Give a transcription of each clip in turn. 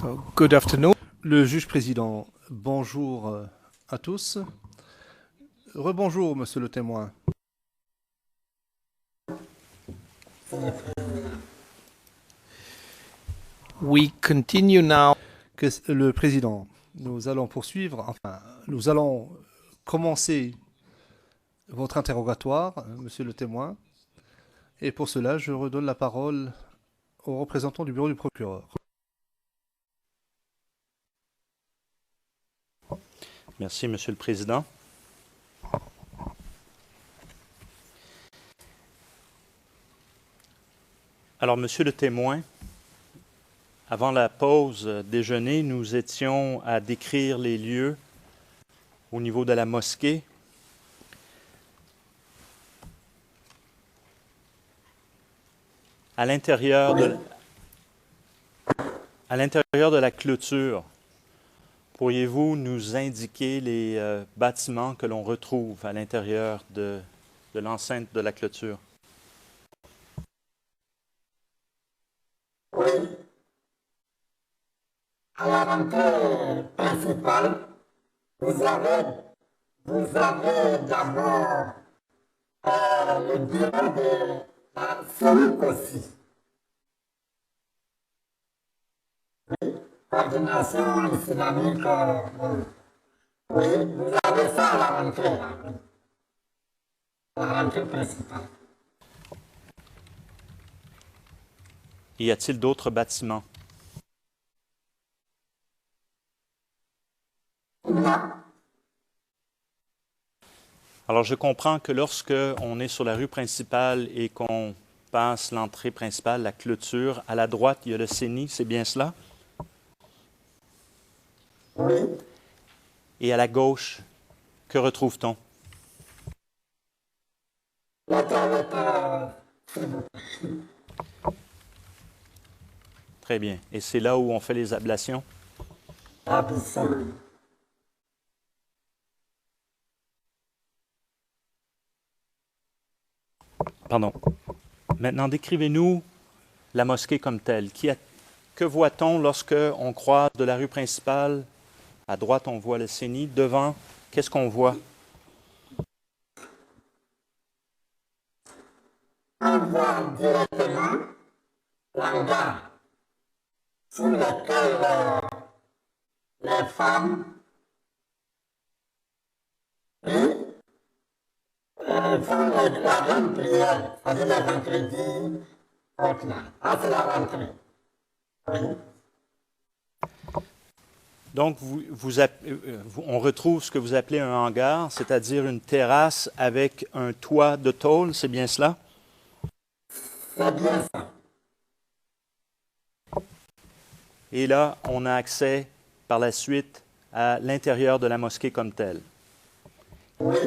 So, good afternoon. Le juge président, bonjour à tous. Rebonjour, monsieur le témoin. We continue now. Le président, nous allons poursuivre, nous allons commencer votre interrogatoire, monsieur le témoin. Et pour cela, je redonne la parole au représentant du bureau du procureur. Merci, Monsieur le Président. Alors, Monsieur le témoin, avant la pause déjeuner, nous étions à décrire les lieux au niveau de la mosquée. À l'intérieur de la clôture, pourriez-vous nous indiquer les bâtiments que l'on retrouve à l'intérieur de l'enceinte de la clôture? Oui. À la rentrée principale, vous avez d'abord le bureau de la Sénic aussi. Oui. Coordination islamique. Oui, vous avez ça à la rentrée, là, oui. La rentrée principale. Y a-t-il d'autres bâtiments? Non. Alors, je comprends que lorsque on est sur la rue principale et qu'on passe l'entrée principale, la clôture, à la droite, il y a le Sénic, c'est bien cela? Oui. Et à la gauche, que retrouve-t-on? La toilette, Très bien. Et c'est là où on fait les ablations? absolument. Pardon. Maintenant, décrivez-nous la mosquée comme telle. Que voit-on lorsque on croise de la rue principale? À droite, on voit le Sénic. Devant, qu'est-ce qu'on voit? On voit directement l'hangar sur lequel les femmes font la grande prière, c'est-à-dire le vendredi, autre là. Ah, c'est la rentrée. Oui. Donc, on retrouve ce que vous appelez un hangar, c'est-à-dire une terrasse avec un toit de tôle, c'est bien cela? C'est bien ça. Et là, on a accès par la suite à l'intérieur de la mosquée comme telle. Oui.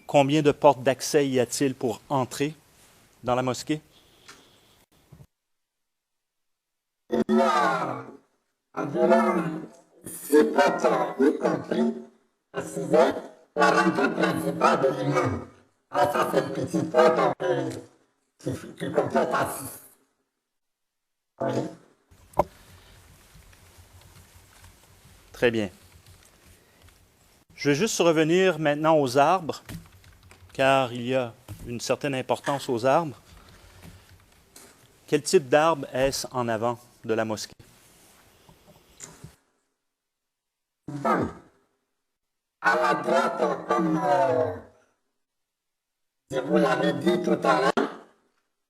Combien de portes d'accès y a-t-il pour entrer dans la mosquée? Il y a environ 6 portes, y compris, précisé, la rentrée principale de l'imam. Ah, ça, c'est une petite porte qui complète à 6. Oui. Très bien. Je vais juste revenir maintenant aux arbres, car il y a une certaine importance aux arbres. Quel type d'arbre est-ce en avant de la mosquée? Bon. À la droite, comme je vous l'avais dit tout à l'heure,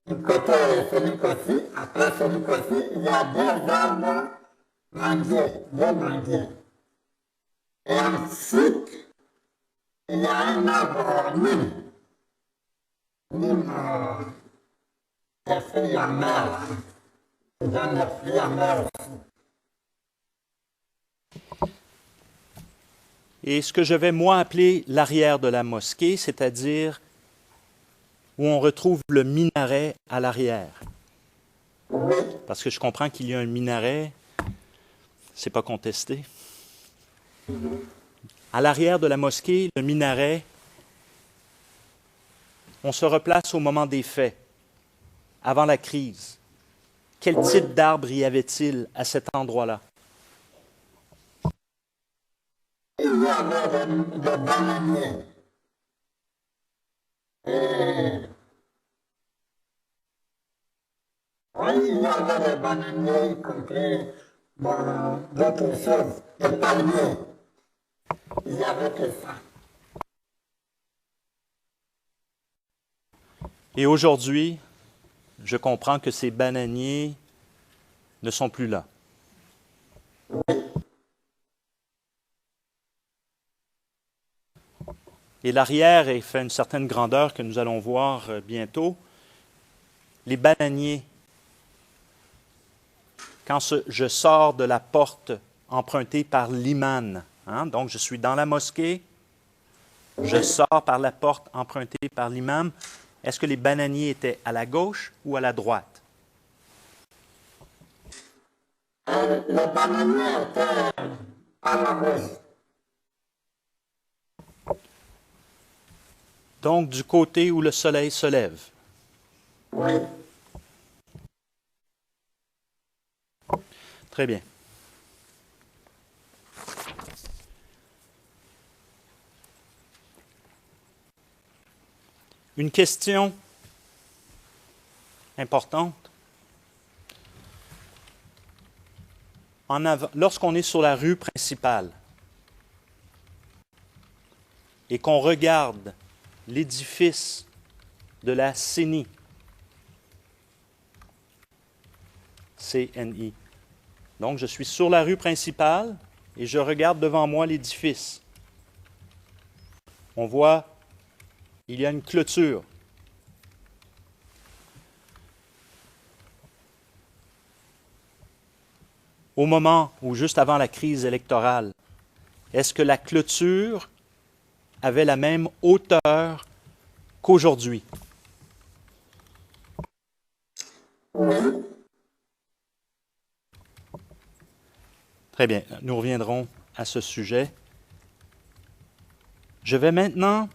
du côté Sénic aussi, après Sénic aussi, il y a 2 arbres manguiers, 2 manguiers. Et ensuite, il y a un arbre Nîmes. Nîmes, des fruits en mer, qui donne des fruits en mer aussi. Et ce que je vais, moi, appeler l'arrière de la mosquée, c'est-à-dire où on retrouve le minaret à l'arrière. Oui. Parce que je comprends qu'il y a un minaret, c'est pas contesté. À l'arrière de la mosquée, le minaret, on se replace au moment des faits, avant la crise. quel type d'arbre y avait-il à cet endroit-là? Il y avait des bananiers. Oui, il y avait des bananiers, y compris d'autres choses, des palmiers. Il n'y avait que ça. Et aujourd'hui, je comprends que ces bananiers ne sont plus là. Et l'arrière est fait une certaine grandeur que nous allons voir bientôt. Les bananiers, quand je sors de la porte empruntée par l'imam, donc je suis dans la mosquée, je sors par la porte empruntée par l'imam, est-ce que les bananiers étaient à la gauche ou à la droite? Les bananiers étaient à la gauche. Donc, du côté où le soleil se lève. Oui. Très bien. Une question importante. Lorsqu'on est sur la rue principale et qu'on regarde l'édifice de la CNI, CNI. Donc, je suis sur la rue principale et je regarde devant moi l'édifice. On voit, il y a une clôture. Au moment ou juste avant la crise électorale, est-ce que la clôture avait la même hauteur qu'aujourd'hui? Très bien, nous reviendrons à ce sujet. Je vais maintenant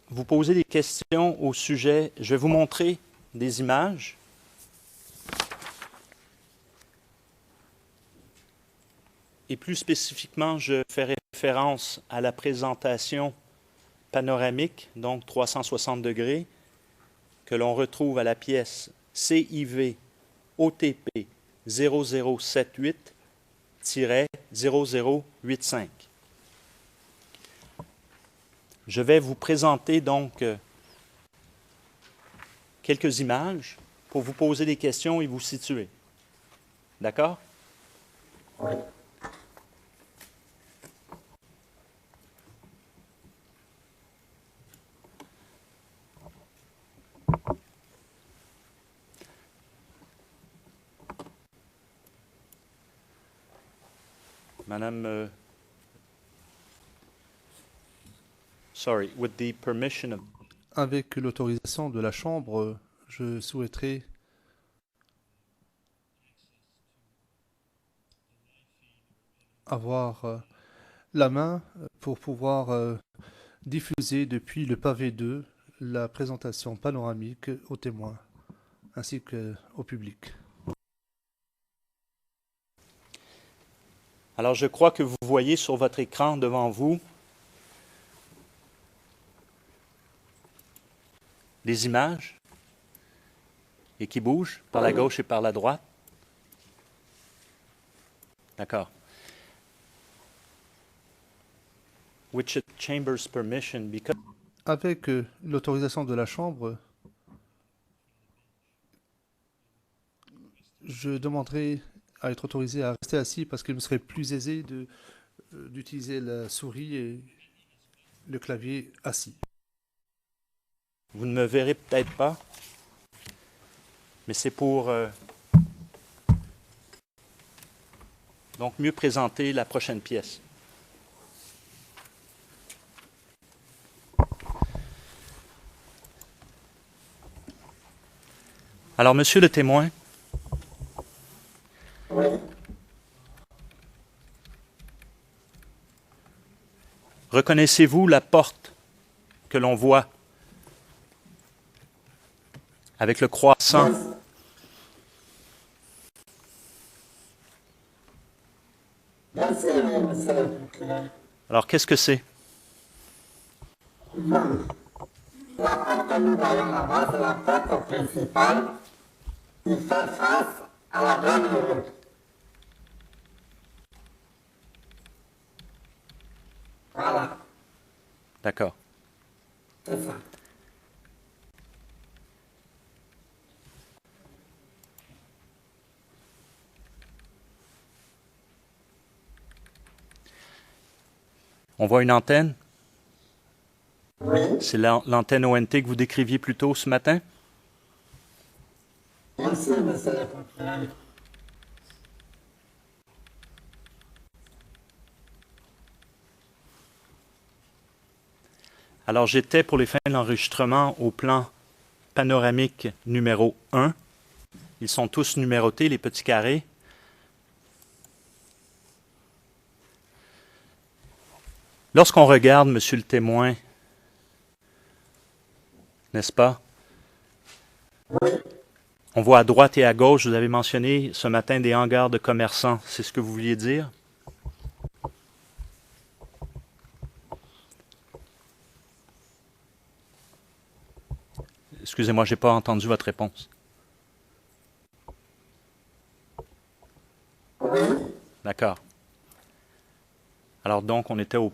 vous poser des questions au sujet. Je vais vous montrer des images. Et plus spécifiquement, je fais référence à la présentation panoramique, donc 360 degrés, que l'on retrouve à la pièce CIV OTP 0078-0085. Je vais vous présenter donc quelques images pour vous poser des questions et vous situer. D'accord? Oui. Madame, sorry, with the permission of... Avec l'autorisation de la Chambre, je souhaiterais avoir la main pour pouvoir diffuser depuis le pavé 2 la présentation panoramique aux témoins ainsi qu'au public. Alors, je crois que vous voyez sur votre écran devant vous des images et qui bougent par la gauche et par la droite. D'accord. With the chamber's permission, because... Avec l'autorisation de la Chambre, je demanderai à être autorisé à rester assis parce qu'il me serait plus aisé d'utiliser la souris et le clavier assis. Vous ne me verrez peut-être pas, mais c'est pour donc mieux présenter la prochaine pièce. Alors, monsieur le témoin, reconnaissez-vous la porte que l'on voit avec le croissant? monsieur le procureur. Alors, qu'est-ce que c'est? La porte que nous voyons là-bas, c'est la porte principale qui fait face à la grande route. Voilà, D'accord. c'est ça. On voit une antenne? Oui, C'est l'antenne ONT que vous décriviez plus tôt ce matin? merci, monsieur le procureur. Alors, j'étais pour les fins de l'enregistrement au plan panoramique numéro 1. Ils sont tous numérotés, les petits carrés. Lorsqu'on regarde, monsieur le témoin, n'est-ce pas? On voit à droite et à gauche, vous avez mentionné ce matin des hangars de commerçants. C'est ce que vous vouliez dire? Excusez-moi, je n'ai pas entendu votre réponse. D'accord. Alors donc, on était au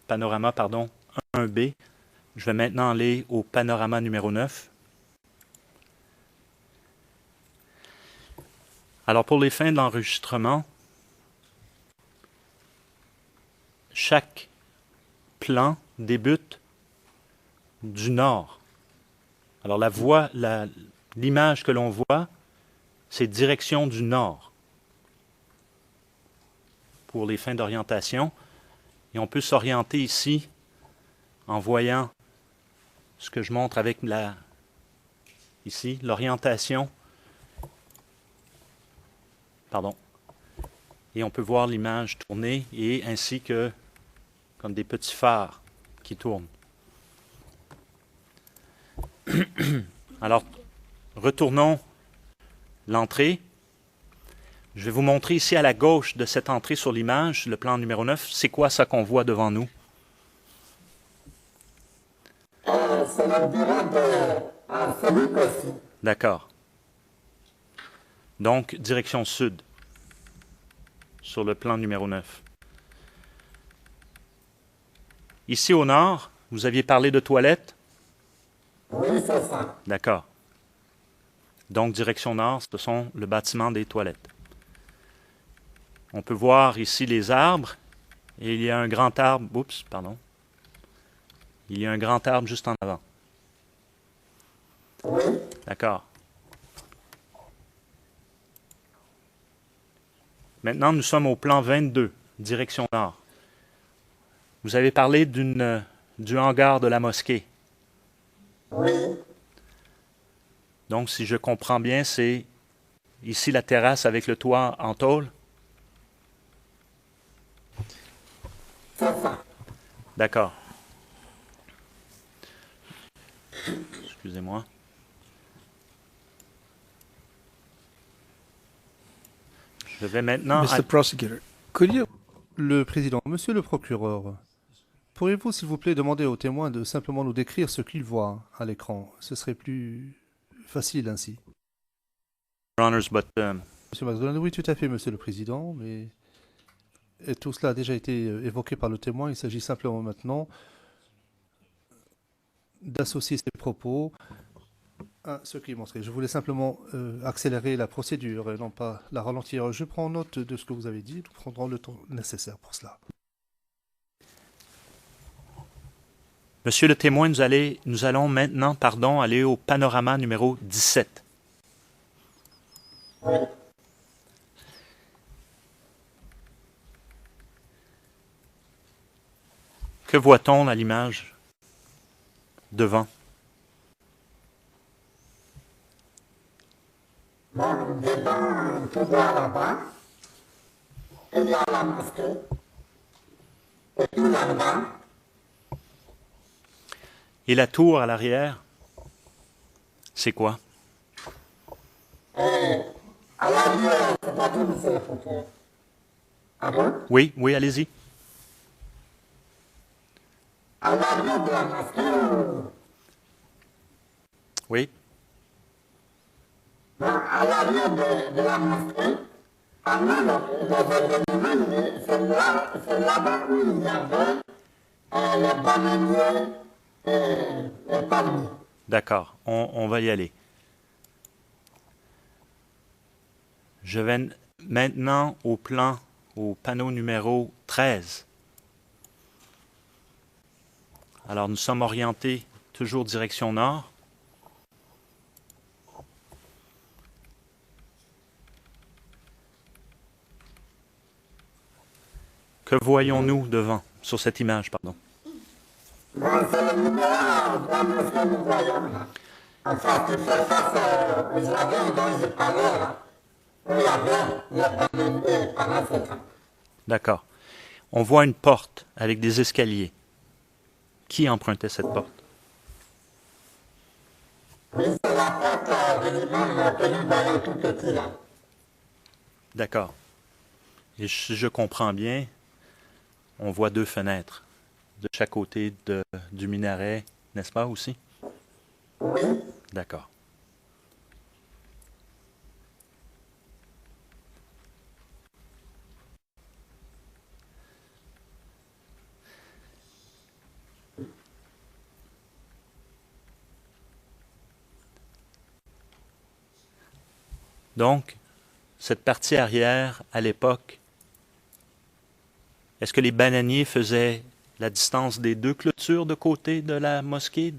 panorama, 1B. Je vais maintenant aller au panorama numéro 9. Alors pour les fins de l'enregistrement, chaque plan débute du nord. Alors l'image que l'on voit, c'est direction du nord pour les fins d'orientation. Et on peut s'orienter ici en voyant ce que je montre avec ici, l'orientation. Pardon. Et on peut voir l'image tourner et ainsi que comme des petits phares qui tournent. Alors, retournons l'entrée. Je vais vous montrer ici à la gauche de cette entrée sur l'image, le plan numéro 9. C'est quoi ça qu'on voit devant nous? C'est le bureau de Félix aussi. D'accord. Donc, direction sud, sur le plan numéro 9. Ici au nord, vous aviez parlé de toilettes? Oui, c'est ça. D'accord. Donc, direction nord, ce sont le bâtiment des toilettes. On peut voir ici les arbres, et il y a un grand arbre. Oups, pardon. Il y a un grand arbre juste en avant. Oui, D'accord. Maintenant, nous sommes au plan 22, direction nord. Vous avez parlé du hangar de la mosquée. oui, Donc, si je comprends bien, c'est ici la terrasse avec le toit en tôle. c'est ça. D'accord. Excusez-moi. Je vais maintenant... Mr. Prosecutor, could you Le président, monsieur le procureur, pourriez-vous s'il vous plaît demander aux témoins de simplement nous décrire ce qu'ils voient à l'écran? Ce serait plus facile ainsi. Your Honors, but, Monsieur McDonald, oui, tout à fait, monsieur le président, mais et tout cela a déjà été évoqué par le témoin. Il s'agit simplement maintenant d'associer ces propos à ce qui est montré. Je voulais simplement accélérer la procédure et non pas la ralentir. Je prends note de ce que vous avez dit. Nous prendrons le temps nécessaire pour cela. Monsieur le témoin, nous allons maintenant, aller au panorama numéro 17. Que voit-on à l'image devant? Bon, devant, tout droit là-bas, il y a la mosquée. Et puis là-bas, Et la tour à l'arrière, c'est quoi? à l'arrière, c'est pas tout, monsieur le procureur. Allô? Oui, oui, allez-y. À l'arrière de la mosquée, Oui. à l'arrière de la mosquée, pendant les événements, c'est là-bas où il y avait les bananiers et les palmiers. D'accord, on va y aller. Je vais maintenant au plan, au panneau numéro 13. Alors, nous sommes orientés toujours direction nord. Que voyons-nous devant, sur cette image, pardon? Bon, c'est le numéro de la mosquée que nous voyons là. En fait, il fait face au jardin dont je parlais là, où il y avait les bananiers pendant ce temps. D'accord. On voit une porte avec des escaliers. Qui empruntait cette porte? Oui, c'est la porte de l'imam que nous voyons tout petit là. D'accord. Et si je comprends bien, on voit deux fenêtres de chaque côté du minaret, n'est-ce pas aussi? Oui, D'accord. Donc, cette partie arrière, à l'époque, est-ce que les bananiers faisaient la distance des deux clôtures de côté de la mosquée?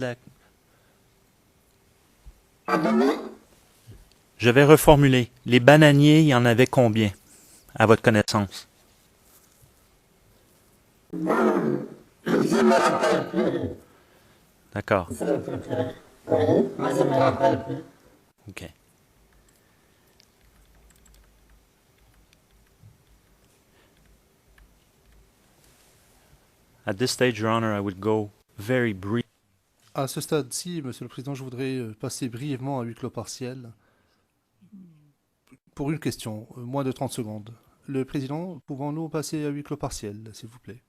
Je vais reformuler. Les bananiers, il y en avait combien, à votre connaissance? je me rappelle plus. D'accord. Oui, moi je me rappelle plus. OK. At this stage, Your Honor, I would go very brief. À ce stade-ci, Monsieur le Président, je voudrais passer brièvement à huis clos partiel pour une question, moins de 30 secondes. Le Président, pouvons-nous passer à huis clos partiel, s'il vous plaît?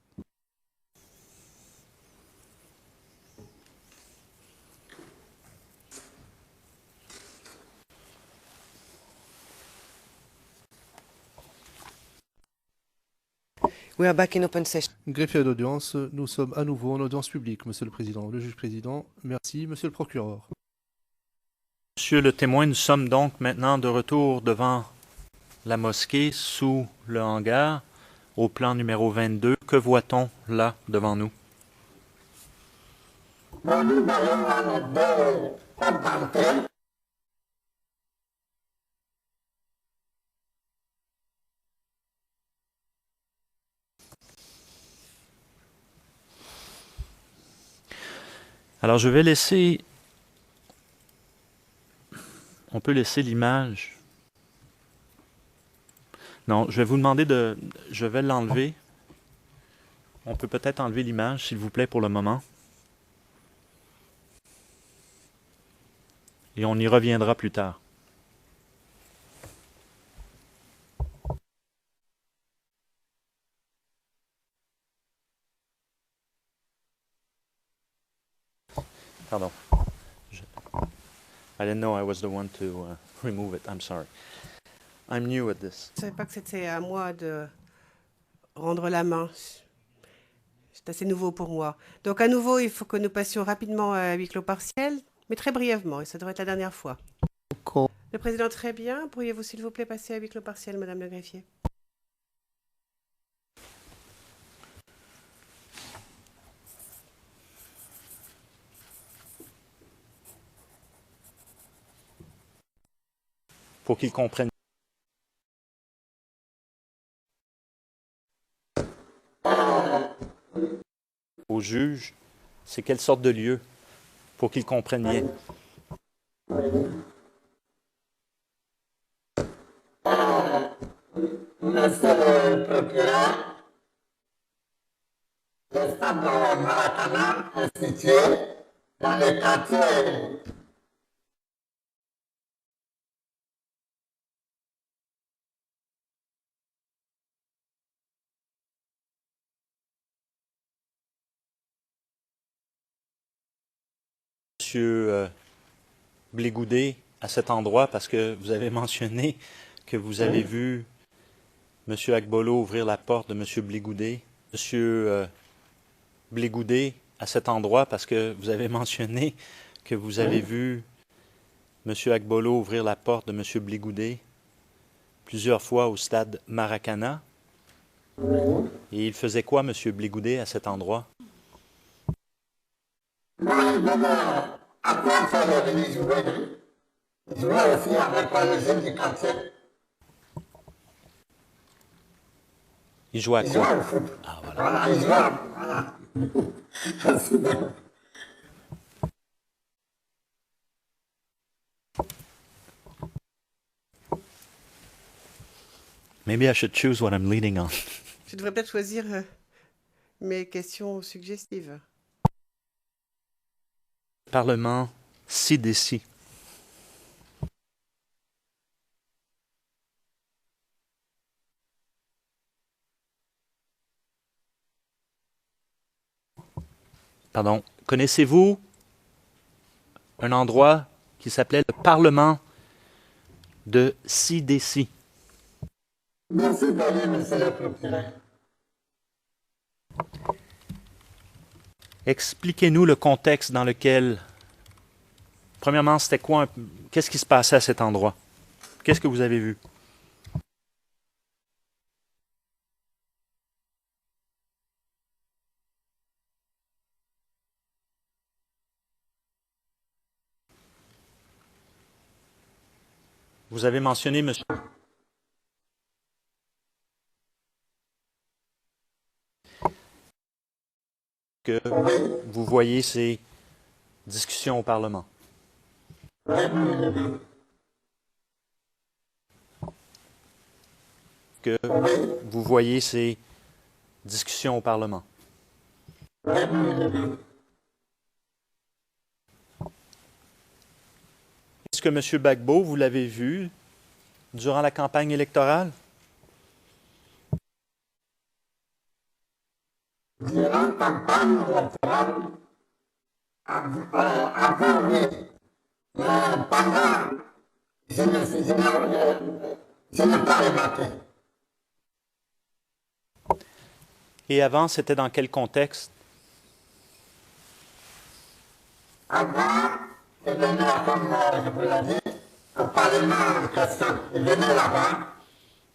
We are back in open session. Greffier d'audience, nous sommes à nouveau en audience publique, Monsieur le Président. Le juge président, merci, Monsieur le procureur. Monsieur le témoin, nous sommes donc maintenant de retour devant la mosquée sous le hangar au plan numéro 22. Que voit-on là devant nous? Bon, nous voyons là les deux portes d'entrée. Alors je vais laisser... On peut laisser l'image. Non, je vais vous demander de... Je vais l'enlever. On peut peut-être enlever l'image, s'il vous plaît, pour le moment. Et on y reviendra plus tard. Pardon. I didn't know I was the one to remove it. I'm sorry. I'm new at this. Je ne savais pas que c'était à moi de rendre la main. C'est assez nouveau pour moi. Donc à nouveau, il faut que nous passions rapidement à huis clos partiel, mais très brièvement, et ça devrait être la dernière fois. Le Président, très bien. Pourriez-vous s'il vous plaît passer à huis clos partiel, Madame le greffier? Pour qu'ils comprennent. Au juge, c'est quelle sorte de lieu? Pour qu'ils comprennent bien. Monsieur le procureur, le stade de Maracana est situé dans le quartier Monsieur Blégoudet à cet endroit parce que vous avez mentionné que vous avez vu Monsieur Agbolo ouvrir la porte de Monsieur Blégoudet. Monsieur Blégoudet à cet endroit parce que vous avez mentionné que vous avez vu Monsieur Agbolo ouvrir la porte de Monsieur Blégoudet plusieurs fois au stade Maracana. Et il faisait quoi, Monsieur Blégoudet, à cet endroit? Moi, il venait, après ça, il est venu jouer. Il jouait aussi avec les jeunes du quartier. Il jouait à Il quoi? jouait au foot. Ah, voilà. Voilà, il jouait à... Voilà. Maybe I should choose what I'm leading on. Je devrais peut-être choisir mes questions suggestives. Parlement CDC. Pardon. Connaissez-vous un endroit qui s'appelait le Parlement de CDC? Merci d'aller, monsieur le procureur. Expliquez-nous le contexte dans lequel, premièrement, c'était quoi, qu'est-ce qui se passait à cet endroit? Qu'est-ce que vous avez vu? Vous avez mentionné, monsieur, que vous voyez ces discussions au Parlement. Que vous voyez ces discussions au Parlement. Est-ce que M. Gbagbo, vous l'avez vu durant la campagne électorale? Durant la campagne électorale, avant, oui. Mais pendant, je n'ai pas remarqué. Et avant, c'était dans quel contexte? Avant, il venait, comme je vous l'ai dit, au Parlement en question. Il venait là-bas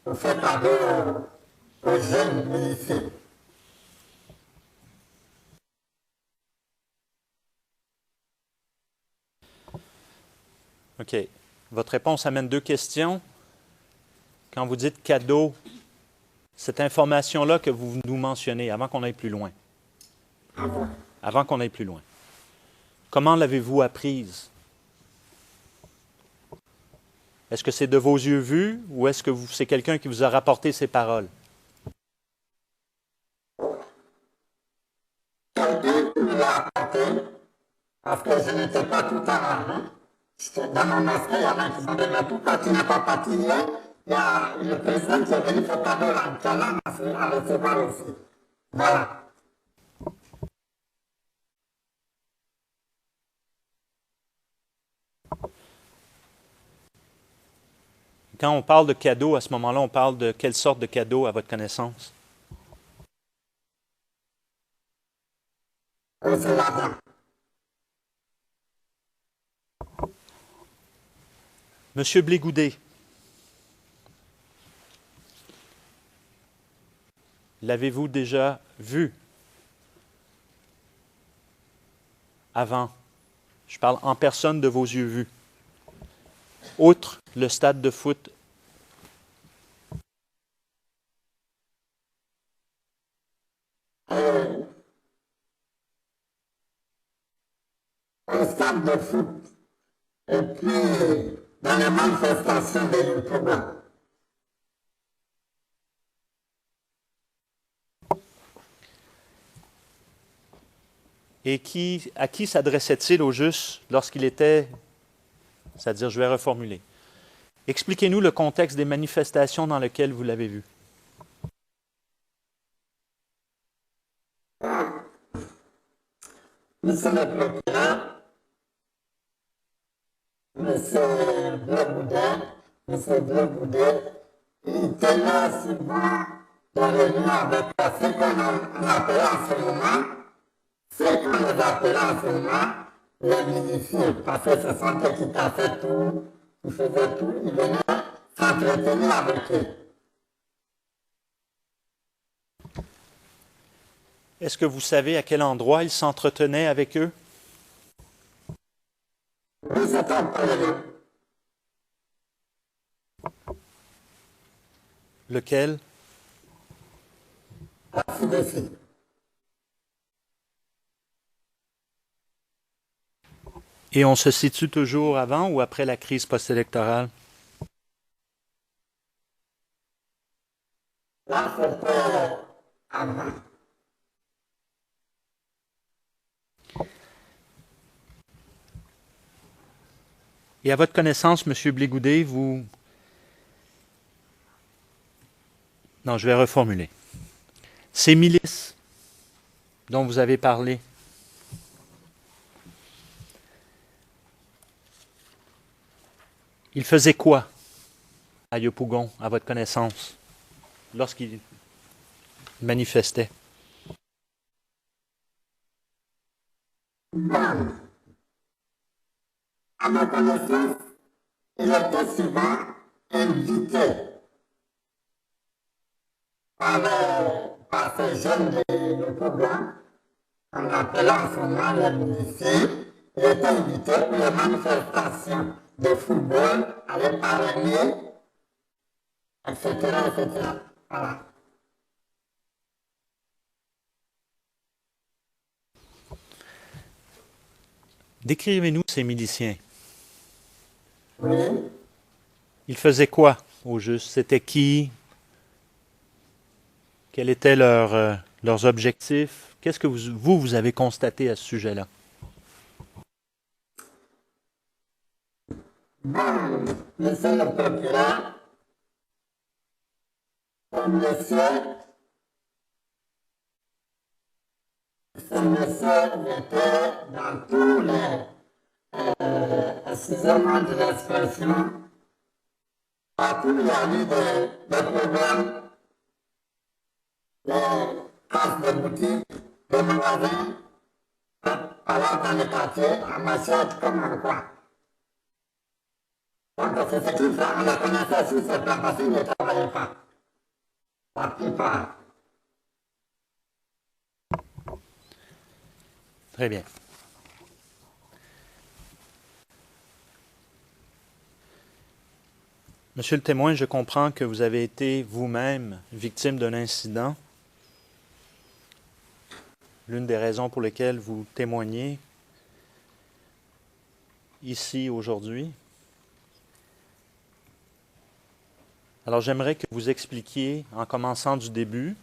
pour faire cadeau aux jeunes ici. OK. Votre réponse amène deux questions. Quand vous dites cadeau, cette information-là que vous nous mentionnez, avant qu'on aille plus loin. Avant qu'on aille plus loin. Comment l'avez-vous apprise? Est-ce que c'est de vos yeux vus ou est-ce que c'est quelqu'un qui vous a rapporté ces paroles? Quelqu'un qui me l'a apporté, parce que je n'étais pas tout à l'heure. Dans mon mosquée, il y en a qui sont venus, pourquoi tu n'es pas parti hier? Il y a le président qui est venu faire cadeau là, qui est là, à recevoir aussi. Voilà. Quand on parle de cadeau, à ce moment-là, on parle de quelle sorte de cadeau à votre connaissance? C'est l'argent. Monsieur Blégoudet, l'avez-vous déjà vu avant? Je parle en personne de vos yeux vus. Outre le stade de foot. Au stade de foot. Et puis, dans les manifestations des youtubeurs. Et à qui s'adressait-il au juste lorsqu'il était, c'est-à-dire, je vais reformuler. Expliquez-nous le contexte des manifestations dans lesquelles vous l'avez vu. Monsieur le procureur, M. Bleu-Boudet, il tenait souvent des réunions avec ceux qu'on appelait en ce moment, ceux qu'on les appelait en ce moment, les miliciens, parce que ce sont eux qui cassaient tout, qui faisaient tout, ils venaient s'entretenir avec eux. Est-ce que vous savez à quel endroit ils s'entretenaient avec eux? Oui, c'était un peu Lequel? là-dessus. Et on se situe toujours avant ou après la crise post-électorale? Là, c'était avant. Et à votre connaissance, M. Blégoudet, vous... Non, je vais reformuler. Ces milices dont vous avez parlé, ils faisaient quoi à Yopougon, à votre connaissance, lorsqu'ils manifestaient? À ma connaissance, il était souvent invité par ces jeunes de Yopougon, on appelait en ce moment les miliciens. Il était invité pour les manifestations de football, avec parrainer, etc., etc. Voilà. Décrivez-nous ces miliciens. Oui. Ils faisaient quoi, au juste? C'était qui? Quels étaient leurs objectifs? Qu'est-ce que vous avez constaté à ce sujet-là? Bon, monsieur le procureur, ce monsieur était dans tous les, excusez-moi de l'expression, partout où il y a eu des problèmes, des casses de boutiques, des magasins, alors dans les quartiers, en machette comme en quoi. Donc c'est ce qu'il fait, on les connaissait sur ce plan parce qu'ils ne travaillaient pas. La plupart. Très bien. Monsieur le témoin, je comprends que vous avez été vous-même victime d'un incident. L'une des raisons pour lesquelles vous témoignez ici aujourd'hui. Alors j'aimerais que vous expliquiez, en commençant du début,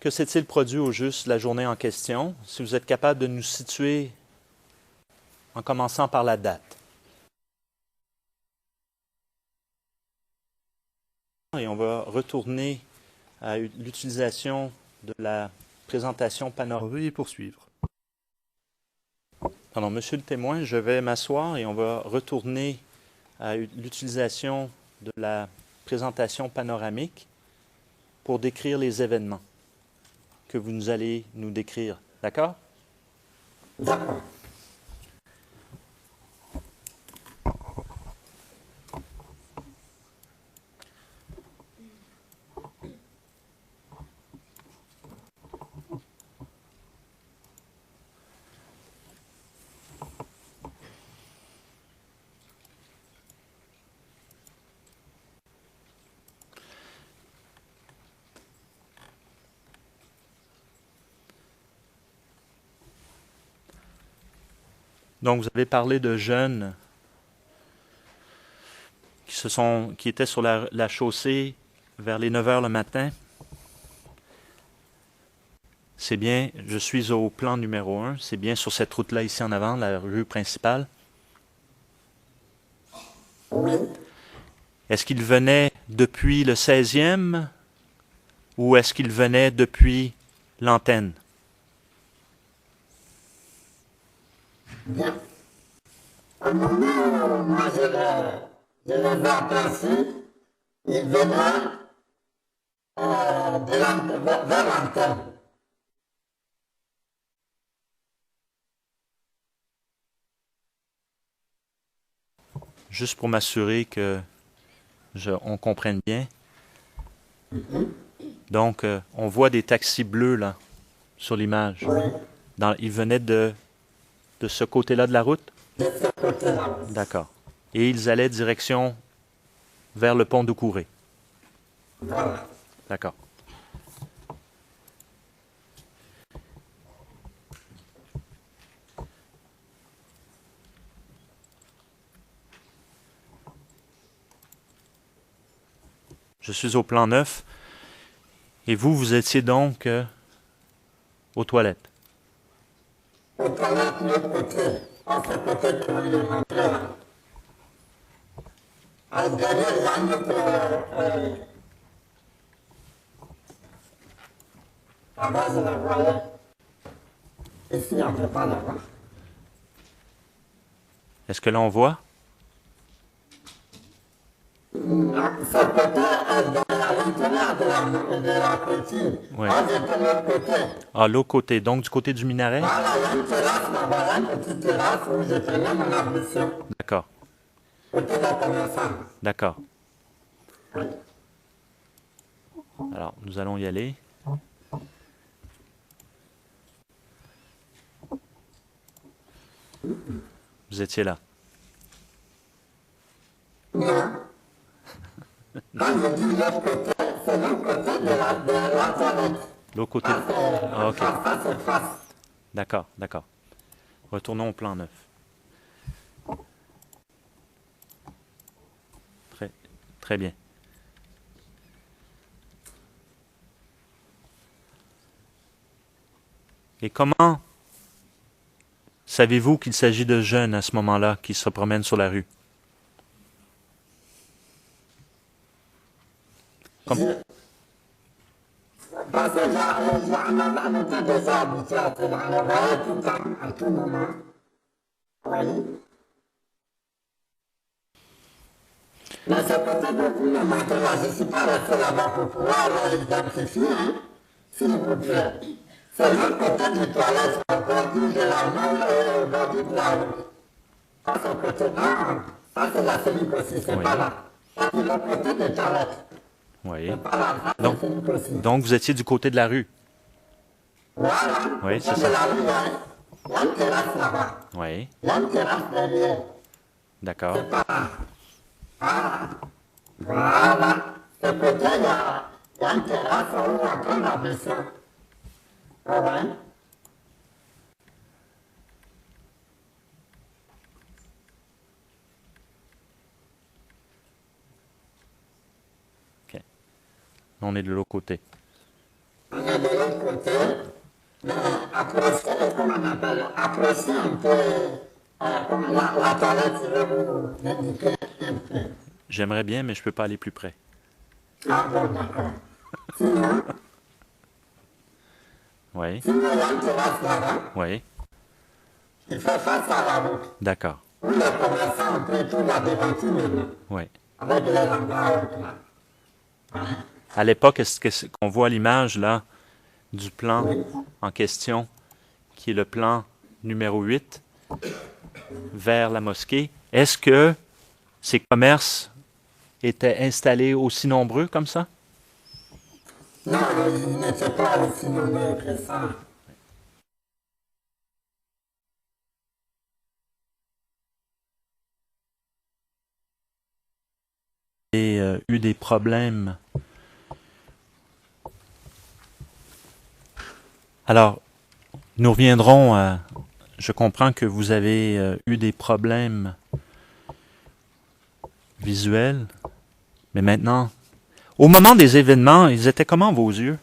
que s'est-il produit au juste la journée en question, si vous êtes capable de nous situer en commençant par la date. Et on va retourner à l'utilisation de la présentation panoramique. Veuillez poursuivre. Pardon, monsieur le témoin, je vais m'asseoir et on va retourner à l'utilisation de la présentation panoramique pour décrire les événements que vous nous allez nous décrire. D'accord? D'accord. Donc, vous avez parlé de jeunes qui étaient sur la chaussée vers les 9 heures le matin. C'est bien, je suis au plan numéro 1, c'est bien sur cette route-là ici en avant, la rue principale. Oui. Est-ce qu'ils venaient depuis le 16e ou est-ce qu'ils venaient depuis l'antenne? Bien. au moment où moi je les ai aperçus, ils venaient vers l'antenne. Juste pour m'assurer que on comprenne bien. Donc, on voit des taxis bleus là, sur l'image. Oui, Ils venaient de ce côté-là de la route? de ce côté-là. D'accord. Et ils allaient direction vers le pont de Courée. Voilà. D'accord. Je suis au plan 9. Et vous, vous étiez donc aux toilettes. Aux toilettes de l'autre côté, à ce côté que vous est rentré là. Derrière, il y a une autre. Là-bas, je la voyais. Ici, on ne peut pas la voir. Est-ce que là, on voit? Ce côté est à l'intérieur de la clôture. Oui. Moi, j'étais de l'autre côté. Ah, l'autre côté, donc du côté du minaret? Voilà, il y a une terrasse là-bas, une petite terrasse où je prenais mon ablution. D'accord, Côté de la connaissance. d'accord. Oui. Alors, nous allons y aller. Vous étiez là. Non. Quand je dis l'autre côté, c'est l'autre côté de la toilette. L'autre côté. Ah, ok. Face à face. D'accord, d'accord. Retournons au plan 9. Très, très bien. Et comment savez-vous qu'il s'agit de jeunes à ce moment-là qui se promènent sur la rue? Parce que on était déjà habitués à cela. On le voyait tout le temps, à tout moment. Oui. Mais ce côté beaucoup le matin, là, je ne suis pas resté là-bas pour pouvoir l'identifier, hein, s'il vous plaît. C'est l'autre côté des toilettes, au bord de la main, au bord de la route. Ça, c'est le côté nord. Ça, c'est la Félix aussi, c'est Oui. pas là. Ça, c'est l'autre côté des toilettes. Oui. C'est pas là, ça, c'est Donc- Félix aussi. Donc, vous étiez du côté de la rue. Voilà. Oui, c'est Côté ça. de la rue, hein. Il y a une terrasse là-bas. Oui, Il y a une terrasse derrière. d'accord. Voilà. Ce côté, il y a une terrasse où on prend la vaisselle. Ah ouais. OK. On est de l'autre côté. On est de l'autre côté. Mais approchez, comment on appelle, approchez un peu comme la toilette, je vais vous indiquer un peu. J'aimerais bien, mais je ne peux pas aller plus près. Ah bon, d'accord. Sinon, Oui, il y a une terrasse là-bas, oui, il fait face à la route. d'accord. Où les commerçants ont pris tout la devanture maintenant, Oui. avec les endroits hautes là. À l'époque, est-ce qu'on voit l'image là du plan en question, qui est le plan numéro 8, vers la mosquée? Est-ce que ces commerces étaient installés aussi nombreux comme ça? Non, il n'était pas aussi nombreux que ça. Et eu des problèmes. Alors, nous reviendrons à... Je comprends que vous avez eu des problèmes visuels, mais maintenant, au moment des événements, ils étaient comment vos yeux?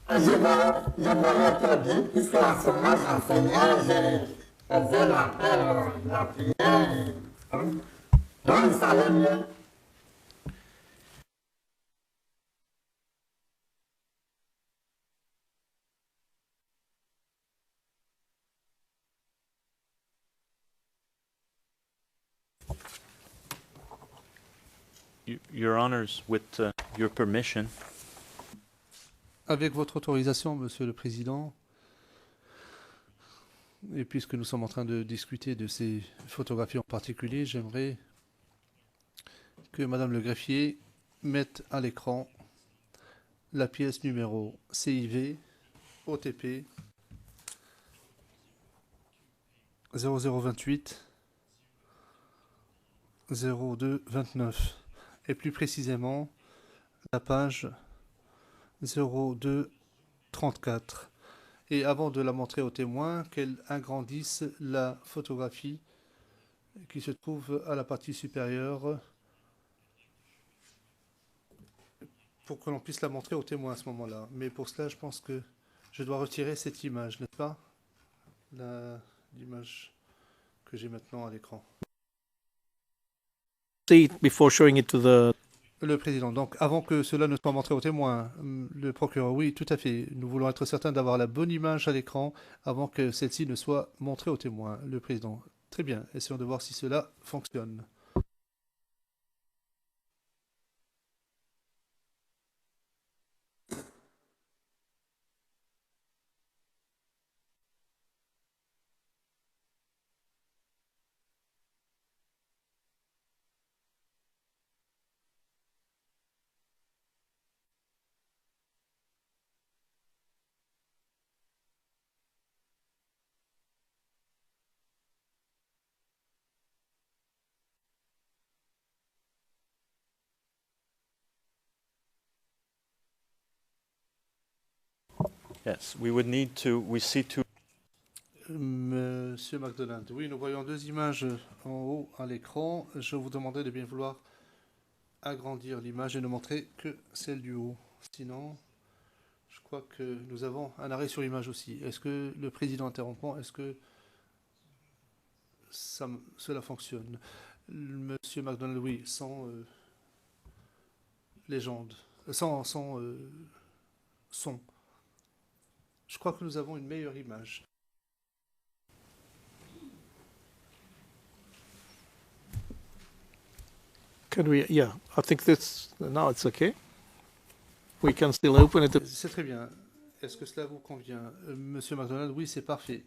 Je voyais très bien, puisque en ce moment j'enseignais, je faisais l'appel, la prière, donc il savait mieux. Your Honors, with your permission, Avec votre autorisation, Monsieur le Président, et puisque nous sommes en train de discuter de ces photographies en particulier, j'aimerais que Madame le greffier mette à l'écran la pièce numéro CIV OTP 0028 0229 et plus précisément la page 0234. Et avant de la montrer aux témoins, qu'elle agrandisse la photographie qui se trouve à la partie supérieure pour que l'on puisse la montrer aux témoins à ce moment-là. Mais pour cela, je pense que je dois retirer cette image, n'est-ce pas? L'image que j'ai maintenant à l'écran. See it before showing it to the. Le président, donc avant que cela ne soit montré aux témoins, le procureur, oui, tout à fait. Nous voulons être certains d'avoir la bonne image à l'écran avant que celle-ci ne soit montrée aux témoins. Le président, très bien, essayons de voir si cela fonctionne. yes, we see two. Monsieur McDonald, oui, nous voyons deux images en haut à l'écran. Je vous demanderai de bien vouloir agrandir l'image et ne montrer que celle du haut. Sinon, je crois que nous avons un arrêt sur l'image aussi. Est-ce que le président interrompant, est-ce que cela fonctionne? Monsieur McDonald, oui, sans légende, sans son. Je crois que nous avons une meilleure image. Can we? Yeah, I think this. Now it's okay. We can still open it. C'est très bien. Est-ce que cela vous convient? Monsieur McDonald, oui, c'est parfait.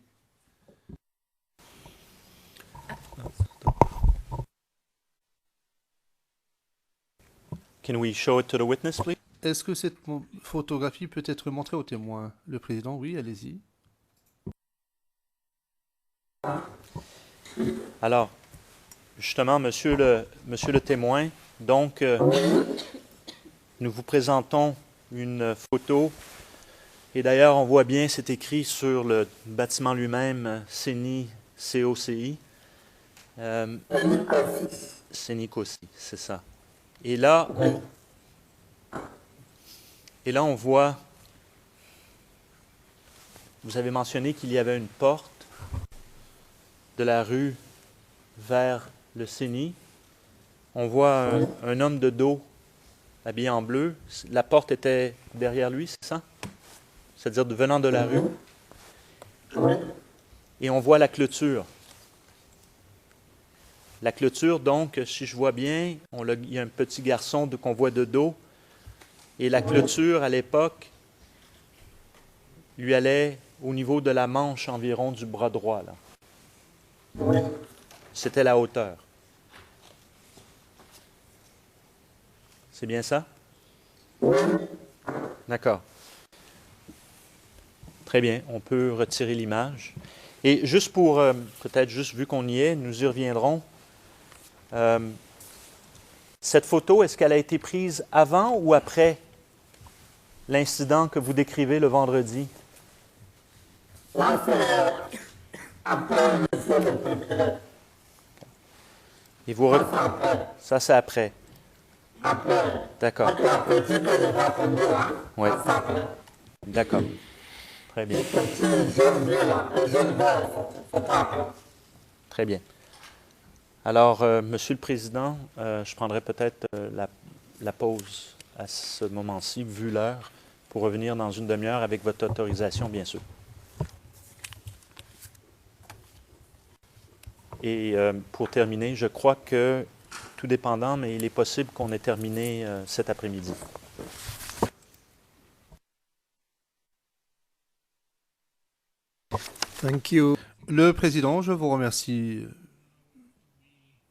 Can we show it to the witness, please? Est-ce que cette photographie peut être montrée aux témoins? Le président, oui, allez-y. Alors, justement, monsieur le témoin, donc, nous vous présentons une photo. Et d'ailleurs, on voit bien, c'est écrit sur le bâtiment lui-même, CENI, COCI. CENI COCI, c'est ça. Et là, on voit, vous avez mentionné qu'il y avait une porte de la rue vers le CENI. On voit un homme de dos habillé en bleu. La porte était derrière lui, c'est ça? C'est-à-dire venant de la rue. Et on voit la clôture. La clôture, donc, si je vois bien, il y a un petit garçon qu'on voit de dos. Et la clôture, à l'époque, lui allait au niveau de la manche environ du bras droit, là. C'était la hauteur. C'est bien ça? D'accord. Très bien, on peut retirer l'image. Et juste pour, peut-être juste vu qu'on y est, nous y reviendrons. Cette photo, est-ce qu'elle a été prise avant ou après l'incident que vous décrivez le vendredi? Là, c'est après, monsieur le procureur. Et vous ça, c'est après. Après. D'accord. Après, après, tu peux le répondre, hein? Oui. Ça, après. D'accord. Très bien. Petit jeune bleu, là, le jeune vert, c'est pas après. Très bien. Alors, Monsieur le Président, je prendrai peut-être la pause à ce moment-ci, vu l'heure, pour revenir dans une demi-heure avec votre autorisation, bien sûr. Et pour terminer, je crois que tout dépendant, mais il est possible qu'on ait terminé cet après-midi. Thank you. Le président, je vous remercie.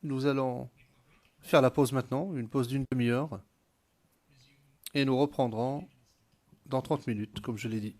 Nous allons faire la pause maintenant, une pause d'une demi-heure. Et nous reprendrons dans 30 minutes, comme je l'ai dit.